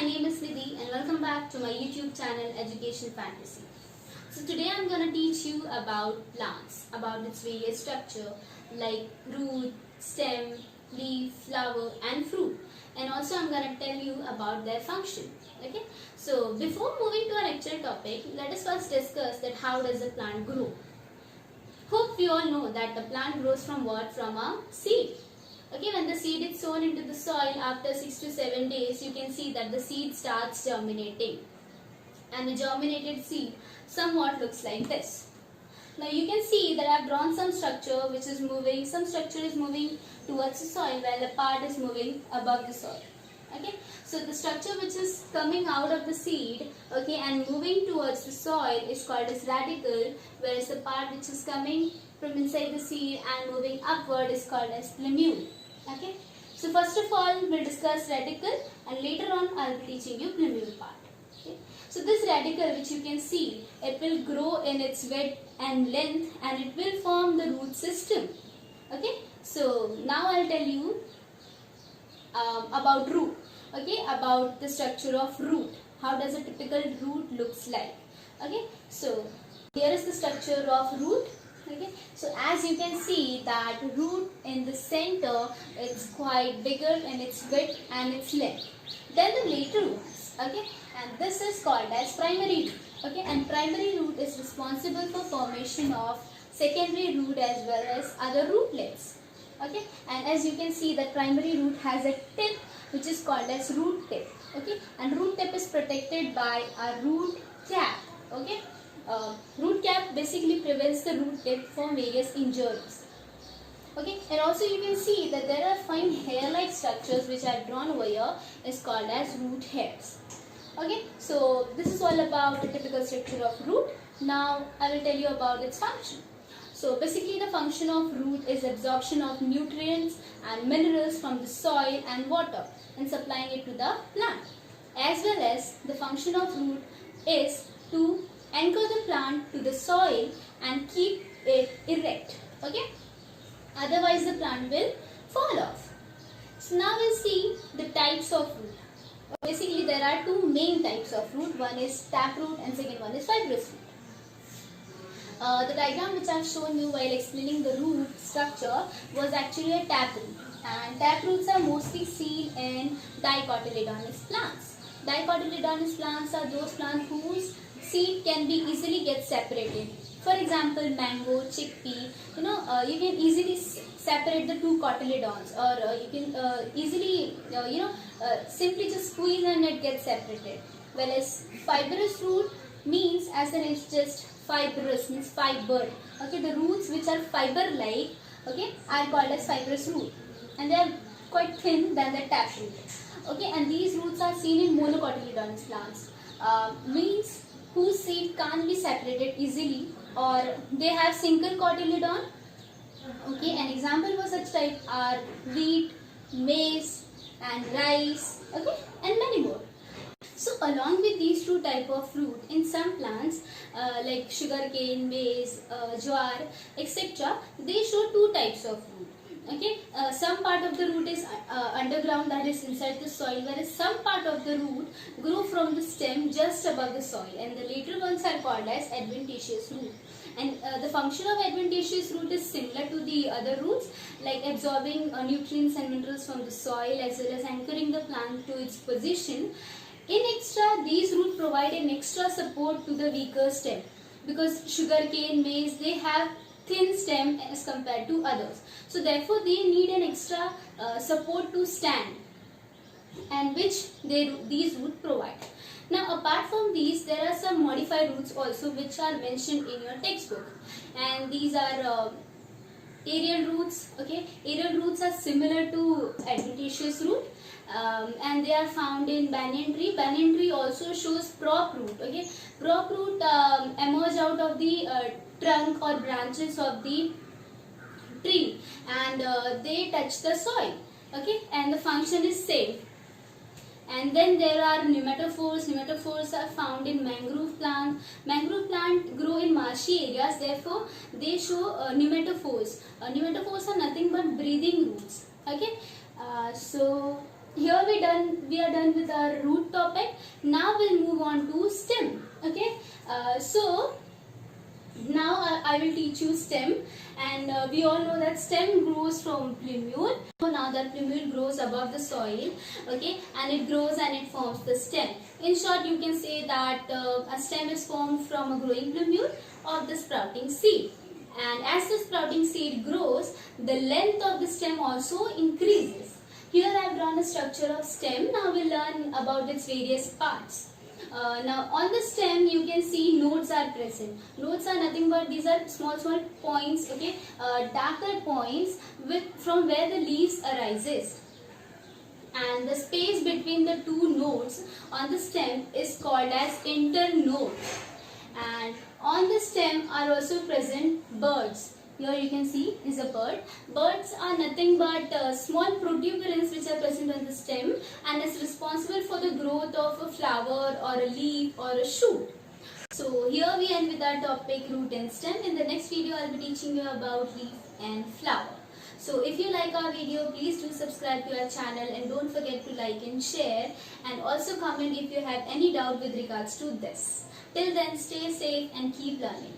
name is Nidhi and welcome back to my YouTube channel Education Fantasy. So today I'm going to teach you about plants, about its various structure like root, stem, leaf, flower and fruit. And also I'm going to tell you about their function. Okay. So before moving to our actual topic, let us first discuss that how does a plant grow. Hope we all know that the plant grows from what? From a seed. Okay, when the seed is sown into the soil after 6 to 7 days, you can see that the seed starts germinating. And the germinated seed somewhat looks like this. Now you can see that I have drawn some structure which is moving, some structure is moving towards the soil while the part is moving above the soil. Okay, so the structure which is coming out of the seed, okay, and moving towards the soil is called as radicle, whereas the part which is coming from inside the seed and moving upward is called as plumule. Okay, so first of all we'll discuss radicle and later on I'll be teaching you plumule part. Okay, so this radicle which you can see, it will grow in its width and length and it will form the root system. Okay, so now I'll tell you about root. Okay, about the structure of root. How does a typical root looks like? Okay, so here is the structure of root. Okay, so as you can see that root in the center, it's quite bigger in its width and its length. Then the later roots. Okay, and this is called as primary root. Okay, and primary root is responsible for formation of secondary root as well as other rootlets. Okay, and as you can see that primary root has a tip which is called as root tip. Okay, and root tip is protected by a root cap. Okay, root cap basically prevents the root tip from various injuries. Okay, and also you can see that there are fine hair-like structures which I have drawn over here is called as root hairs. Okay, so this is all about the typical structure of root. Now I will tell you about its function. So basically the function of root is absorption of nutrients and minerals from the soil and water and supplying it to the plant. As well as the function of root is to anchor the plant to the soil and keep it erect. Okay, otherwise the plant will fall off. So now we'll see the types of root. Basically there are two main types of root. One is taproot and second one is fibrous root. The diagram which I have shown you while explaining the root structure was actually a taproot, and taproots are mostly seen in dicotyledonous plants. Dicotyledonous plants are those plants whose seed can be easily get separated. For example, mango, chickpea, you can easily separate the two cotyledons, or you can easily, simply just squeeze and it gets separated. Whereas fibrous root means, as the name suggests, fibrous means fiber. Okay, the roots which are fiber-like, okay, are called as fibrous root, and they are quite thin than the taproot. Okay, and these roots are seen in monocotyledonous plants, means whose seed can't be separated easily, or they have single cotyledon. Okay, an example for such type are wheat, maize, and rice. Okay, and many more. So along with these two type of fruit, in some plants like sugarcane, maize, jowar, etc., they show two types of root. Okay, some part of the root is underground, that is inside the soil, whereas some part of the root grow from the stem just above the soil, and the later ones are called as adventitious root. And the function of adventitious root is similar to the other roots, like absorbing nutrients and minerals from the soil as well as anchoring the plant to its position. In extra, these roots provide an extra support to the weaker stem, because sugarcane, maize, they have thin stem as compared to others. So therefore they need an extra support to stand, and which these roots provide. Now apart from these, there are some modified roots also which are mentioned in your textbook, and these are aerial roots. Okay, aerial roots are similar to adventitious root. And they are found in banyan tree. Banyan tree also shows prop root. Okay, prop root emerge out of the trunk or branches of the tree, and they touch the soil. Okay, and the function is same. And then there are pneumatophores. Pneumatophores are found in mangrove plant. Mangrove plant grow in marshy areas, therefore they show pneumatophores. Pneumatophores are nothing but breathing roots. Okay, so here we are done with our root topic. Now we'll move on to stem. Okay, so now I will teach you stem, and we all know that stem grows from plumule. So now that plumule grows above the soil, okay, and it grows and it forms the stem. In short, you can say that a stem is formed from a growing plumule of the sprouting seed. And as the sprouting seed grows, the length of the stem also increases. Here I have drawn a structure of stem. Now we'll learn about its various parts. Now on the stem you can see nodes are present. Nodes are nothing but these are small points, okay, darker points from where the leaves arises. And the space between the two nodes on the stem is called as internode. And on the stem are also present birds. Here you can see is a bird. Birds are nothing but small protuberance which are present on the stem and is responsible for the growth of a flower or a leaf or a shoot. So here we end with our topic root and stem. In the next video I will be teaching you about leaf and flower. So if you like our video, please do subscribe to our channel and don't forget to like and share, and also comment if you have any doubt with regards to this. Till then, stay safe and keep learning.